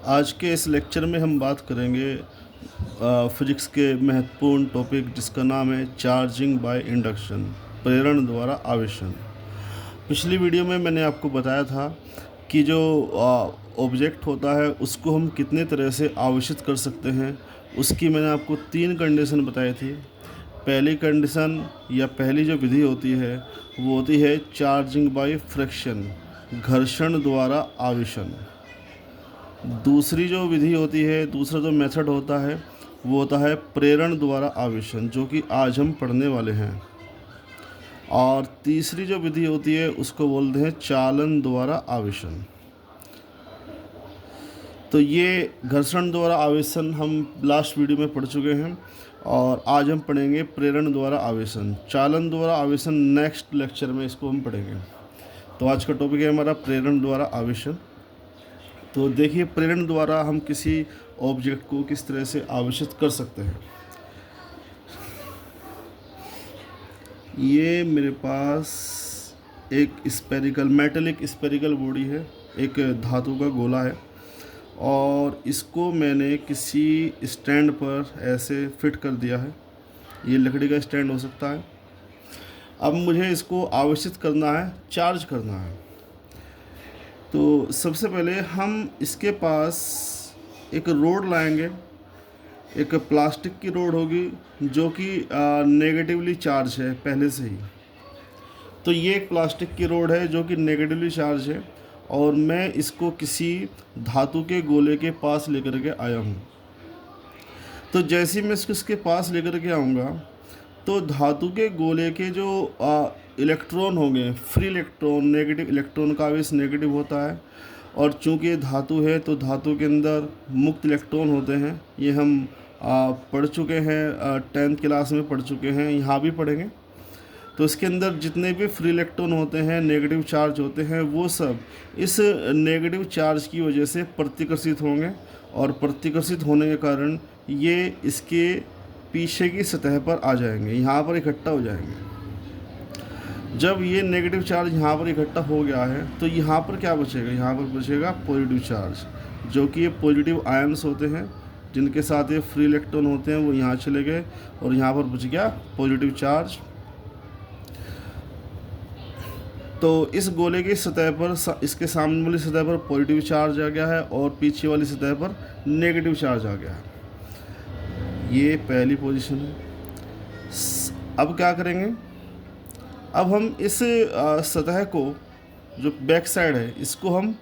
आज के इस लेक्चर में हम बात करेंगे फिजिक्स के महत्वपूर्ण टॉपिक जिसका नाम है चार्जिंग बाय इंडक्शन, प्रेरण द्वारा आवेशन। पिछली वीडियो में मैंने आपको बताया था कि जो ऑब्जेक्ट होता है उसको हम कितने तरह से आवेशित कर सकते हैं। उसकी मैंने आपको 3 कंडीशन बताई थी। पहली कंडीशन या पहली जो विधि होती है वो होती है चार्जिंग बाय फ्रिक्शन, घर्षण द्वारा आवेशन। दूसरी जो विधि होती है, दूसरा जो मेथड होता है वो होता है प्रेरण द्वारा आवेशन, जो कि आज हम पढ़ने वाले हैं। और तीसरी जो विधि होती है उसको बोलते हैं चालन द्वारा आवेशन। तो ये घर्षण द्वारा आवेशन हम लास्ट वीडियो में पढ़ चुके हैं और आज हम पढ़ेंगे प्रेरण द्वारा आवेशन। चालन द्वारा आवेशन नेक्स्ट लेक्चर में इसको हम पढ़ेंगे। तो आज का टॉपिक है हमारा प्रेरण द्वारा आवेशन। तो देखिए, प्रेरण द्वारा हम किसी ऑब्जेक्ट को किस तरह से आवेशित कर सकते हैं। ये मेरे पास एक स्पेरिकल मेटेलिक स्पेरिकल बॉडी है, एक धातु का गोला है और इसको मैंने किसी स्टैंड पर ऐसे फिट कर दिया है। ये लकड़ी का स्टैंड हो सकता है। अब मुझे इसको आवेशित करना है, चार्ज करना है। तो सबसे पहले हम इसके पास एक रोड लाएंगे। एक प्लास्टिक की रोड होगी जो कि नेगेटिवली चार्ज है पहले से ही। तो ये एक प्लास्टिक की रोड है जो कि नेगेटिवली चार्ज है और मैं इसको किसी धातु के गोले के पास लेकर के आया हूँ। तो जैसे ही मैं इसके पास लेकर के आऊँगा तो धातु के गोले के जो इलेक्ट्रॉन होंगे, फ्री इलेक्ट्रॉन, नेगेटिव इलेक्ट्रॉन का आवेश नेगेटिव होता है। और चूंकि धातु है तो धातु के अंदर मुक्त इलेक्ट्रॉन होते हैं। ये हम पढ़ चुके हैं, 10th क्लास में पढ़ चुके हैं, यहाँ भी पढ़ेंगे। तो इसके अंदर जितने भी फ्री इलेक्ट्रॉन होते हैं, नेगेटिव चार्ज होते हैं, वो सब इस नेगेटिव चार्ज की वजह से प्रतिकर्षित होंगे और प्रतिकर्षित होने के कारण ये इसके पीछे की सतह पर आ जाएंगे, यहाँ पर इकट्ठा हो जाएंगे। जब ये नेगेटिव चार्ज यहाँ पर इकट्ठा हो गया है तो यहाँ पर क्या बचेगा? यहाँ पर बचेगा पॉजिटिव चार्ज, जो कि ये पॉजिटिव आयन्स होते हैं जिनके साथ ये फ्री इलेक्ट्रॉन होते हैं, वो यहाँ चले गए और यहाँ पर बच गया पॉजिटिव चार्ज। तो इस गोले की सतह पर, इसके सामने वाली सतह पर पॉजिटिव चार्ज आ गया है और पीछे वाली सतह पर नेगेटिव चार्ज आ गया है। ये पहली पोजीशन है। अब क्या करेंगे? अब हम इस सतह को, जो बैक साइड है, इसको हम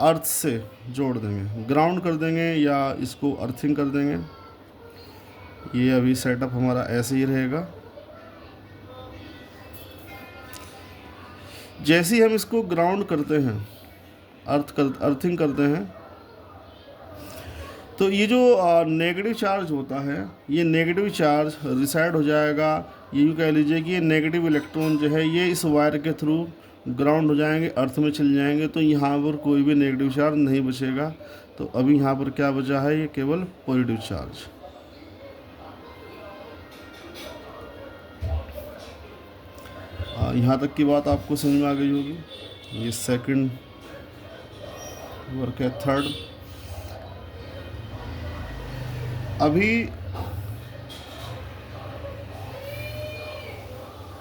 अर्थ से जोड़ देंगे, ग्राउंड कर देंगे या इसको अर्थिंग कर देंगे। ये अभी सेटअप हमारा ऐसे ही रहेगा। जैसे ही हम इसको ग्राउंड करते हैं, अर्थिंग करते हैं, तो ये जो नेगेटिव चार्ज होता है, ये नेगेटिव चार्ज रिसाइड हो जाएगा। ये यूँ कह लीजिए कि ये नेगेटिव इलेक्ट्रॉन जो है ये इस वायर के थ्रू ग्राउंड हो जाएंगे, अर्थ में चले जाएंगे। तो यहाँ पर कोई भी नेगेटिव चार्ज नहीं बचेगा। तो अभी यहाँ पर क्या बचा है? ये केवल पॉजिटिव चार्ज। यहाँ तक की बात आपको समझ में आ गई होगी। ये सेकंड वर्क है। थर्ड, अभी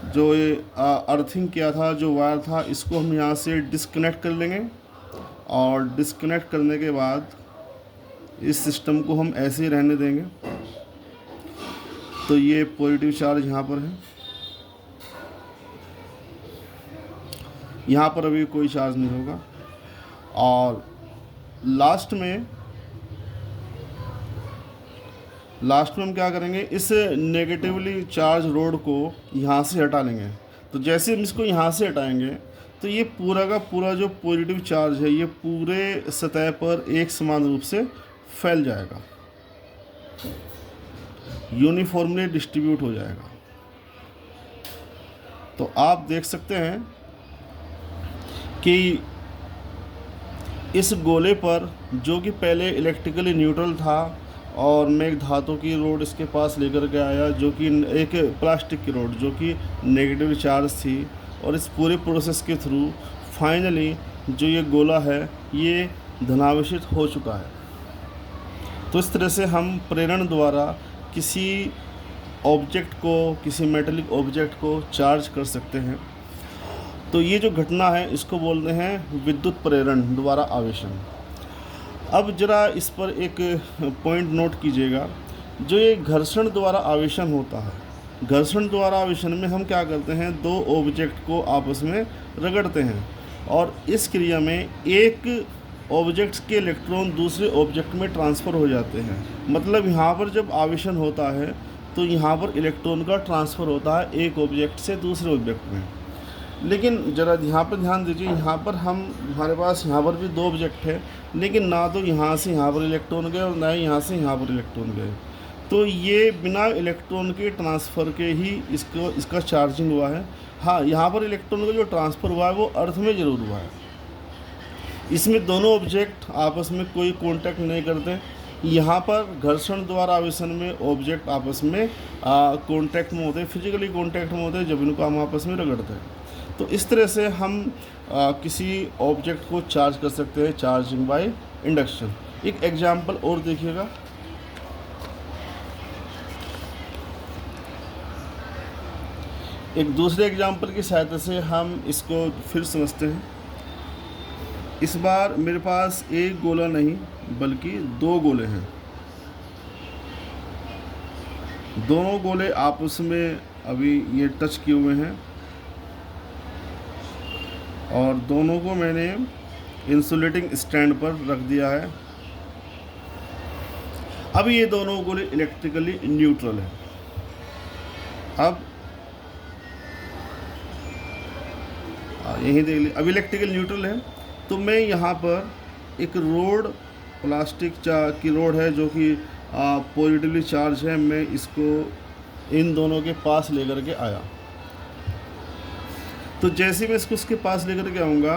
जो ये अर्थिंग किया था, जो वायर था, इसको हम यहाँ से डिस्कनेक्ट कर लेंगे और डिस्कनेक्ट करने के बाद इस सिस्टम को हम ऐसे ही रहने देंगे। तो ये पॉजिटिव चार्ज यहाँ पर है, यहाँ पर अभी कोई चार्ज नहीं होगा। और लास्ट में हम क्या करेंगे? इस नेगेटिवली चार्ज रोड को यहाँ से हटा लेंगे। तो जैसे हम इसको यहाँ से हटाएंगे तो ये पूरा का पूरा जो पॉजिटिव चार्ज है ये पूरे सतह पर एक समान रूप से फैल जाएगा, यूनिफॉर्मली डिस्ट्रीब्यूट हो जाएगा। तो आप देख सकते हैं कि इस गोले पर, जो कि पहले इलेक्ट्रिकली न्यूट्रल था, और मैं एक धातु की रोड इसके पास लेकर के आया, जो कि एक प्लास्टिक की रोड जो कि नेगेटिव चार्ज थी। और इस पूरे प्रोसेस के थ्रू फाइनली जो ये गोला है ये धनावेशित हो चुका है। तो इस तरह से हम प्रेरण द्वारा किसी ऑब्जेक्ट को, किसी मेटेलिक ऑब्जेक्ट को चार्ज कर सकते हैं। तो ये जो घटना है इसको बोलते हैं विद्युत प्रेरण द्वारा आवेशन। अब जरा इस पर एक पॉइंट नोट कीजिएगा, जो ये घर्षण द्वारा आवेशन होता है, घर्षण द्वारा आवेशन में हम क्या करते हैं, दो ऑब्जेक्ट को आपस में रगड़ते हैं और इस क्रिया में एक ऑब्जेक्ट के इलेक्ट्रॉन दूसरे ऑब्जेक्ट में ट्रांसफ़र हो जाते हैं। मतलब यहाँ पर जब आवेशन होता है तो यहाँ पर इलेक्ट्रॉन का ट्रांसफ़र होता है एक ऑब्जेक्ट से दूसरे ऑब्जेक्ट में। लेकिन ज़रा यहाँ पर ध्यान दीजिए, यहाँ पर हमारे पास यहाँ पर भी दो ऑब्जेक्ट है, लेकिन ना तो यहाँ से यहाँ पर इलेक्ट्रॉन गए और ना ही यहाँ से यहाँ पर इलेक्ट्रॉन गए। तो ये बिना इलेक्ट्रॉन के ट्रांसफ़र के ही इसका चार्जिंग हुआ है। हाँ, यहाँ पर इलेक्ट्रॉन का जो ट्रांसफ़र हुआ है वो अर्थ में ज़रूर हुआ है। इसमें दोनों ऑब्जेक्ट आपस में कोई कांटेक्ट नहीं करते। यहाँ पर घर्षण द्वारा आवेशन में ऑब्जेक्ट आपस में कांटेक्ट में होते हैं, फिजिकली कांटेक्ट में होते हैं, जब इनको हम आपस में रगड़ते हैं। तो इस तरह से हम किसी ऑब्जेक्ट को चार्ज कर सकते हैं, चार्जिंग बाय इंडक्शन। एक एग्जांपल और देखिएगा। एक दूसरे एग्जांपल की सहायता से हम इसको फिर समझते हैं। इस बार मेरे पास एक गोला नहीं बल्कि दो गोले हैं। दोनों गोले आपस में अभी ये टच किए हुए हैं और दोनों को मैंने इंसुलेटिंग स्टैंड पर रख दिया है। अब ये दोनों गोले इलेक्ट्रिकली न्यूट्रल हैं। अब यही देख लीजिए, अब इलेक्ट्रिकल न्यूट्रल है। तो मैं यहाँ पर एक रोड, प्लास्टिक की रोड है जो कि पॉजिटिवली चार्ज है, मैं इसको इन दोनों के पास लेकर के आया। तो जैसे मैं इसको उसके पास लेकर के आऊँगा,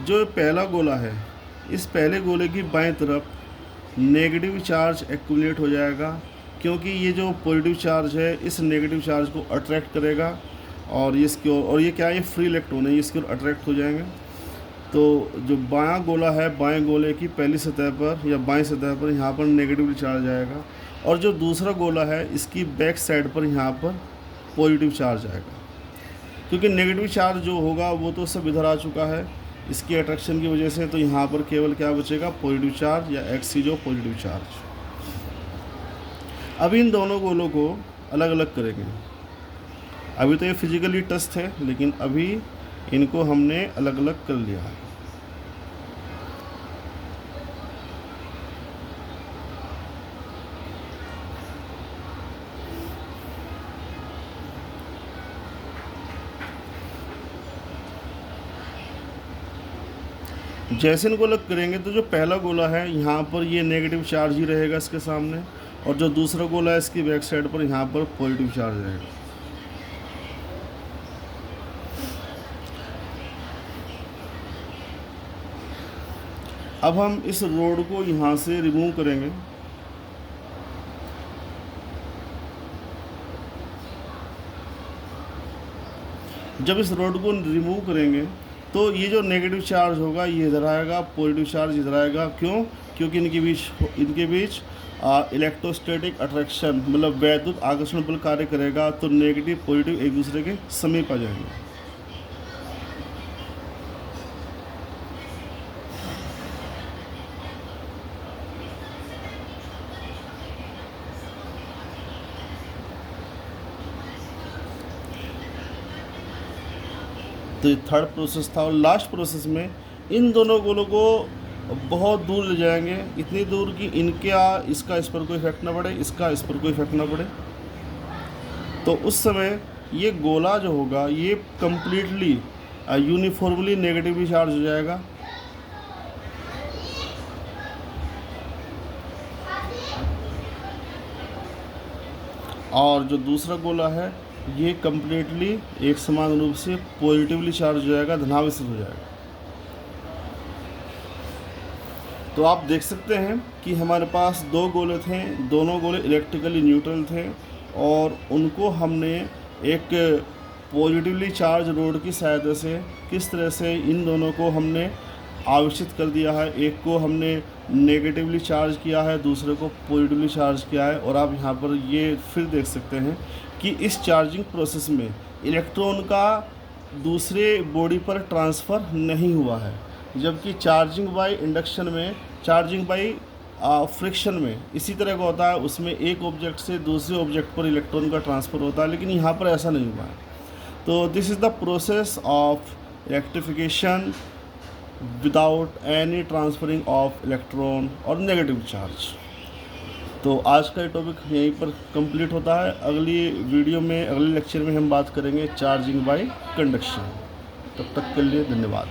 जो पहला गोला है, इस पहले गोले की बाएं तरफ नेगेटिव चार्ज एक्यूमुलेट हो जाएगा, क्योंकि ये जो पॉजिटिव चार्ज है इस नेगेटिव चार्ज को अट्रैक्ट करेगा और इसकी ओर, और ये क्या है, ये फ्री इलेक्ट्रॉन है, इसकी ओर अट्रैक्ट हो जाएंगे। तो जो बायां गोला है, बाएं गोले की पहली सतह पर या बाएं सतह पर यहाँ पर नेगेटिव चार्ज आएगा, और जो दूसरा गोला है इसकी बैक साइड पर यहाँ पर पॉजिटिव चार्ज आएगा। क्योंकि नेगेटिव चार्ज जो होगा वो तो सब इधर आ चुका है इसकी अट्रैक्शन की वजह से, तो यहाँ पर केवल क्या बचेगा, पॉजिटिव चार्ज या एक्सिस ऑफ पॉजिटिव चार्ज। अब इन दोनों गोलों को अलग अलग करेंगे। अभी तो ये फिजिकली टच थे, लेकिन अभी इनको हमने अलग अलग कर लिया है। जैसे इनको अलग करेंगे तो जो पहला गोला है यहाँ पर ये नेगेटिव चार्ज ही रहेगा इसके सामने, और जो दूसरा गोला है इसकी बैक साइड पर यहाँ पर पॉजिटिव चार्ज रहेगा। अब हम इस रोड को यहाँ से रिमूव करेंगे। जब इस रोड को रिमूव करेंगे तो ये जो नेगेटिव चार्ज होगा ये इधर आएगा, पॉजिटिव चार्ज इधर आएगा। क्यों? क्योंकि इनके बीच इलेक्ट्रोस्टैटिक अट्रैक्शन, मतलब वैद्युत आकर्षण बल कार्य करेगा, तो नेगेटिव पॉजिटिव एक दूसरे के समीप आ जाएंगे। तो ये थर्ड प्रोसेस था, और लास्ट प्रोसेस में इन दोनों गोलों को बहुत दूर ले जाएंगे, इतनी दूर कि इसका इस पर कोई इफेक्ट ना पड़े, इसका इस पर कोई इफेक्ट ना पड़े। तो उस समय ये गोला जो होगा ये कम्प्लीटली यूनिफॉर्मली नेगेटिवली चार्ज हो जाएगा। और जो दूसरा गोला है ये कम्प्लीटली एक समान रूप से पॉजिटिवली चार्ज हो जाएगा, धनावेशित हो जाएगा। तो आप देख सकते हैं कि हमारे पास दो गोले थे, दोनों गोले इलेक्ट्रिकली न्यूट्रल थे, और उनको हमने एक पॉजिटिवली चार्ज रोड की सहायता से किस तरह से इन दोनों को हमने आवेशित कर दिया है। एक को हमने नेगेटिवली चार्ज किया है, दूसरे को पॉजिटिवली चार्ज किया है। और आप यहाँ पर ये फिर देख सकते हैं कि इस चार्जिंग प्रोसेस में इलेक्ट्रॉन का दूसरे बॉडी पर ट्रांसफ़र नहीं हुआ है, जबकि चार्जिंग बाय इंडक्शन में, चार्जिंग बाय फ्रिक्शन में इसी तरह का होता है, उसमें एक ऑब्जेक्ट से दूसरे ऑब्जेक्ट पर इलेक्ट्रॉन का ट्रांसफ़र होता है, लेकिन यहाँ पर ऐसा नहीं हुआ है। तो this is the process of electrification without any transferring of electron और नेगेटिव चार्ज। तो आज का ये टॉपिक यहीं पर कंप्लीट होता है। अगली वीडियो में, अगले लेक्चर में हम बात करेंगे चार्जिंग बाय कंडक्शन। तब तक के लिए धन्यवाद।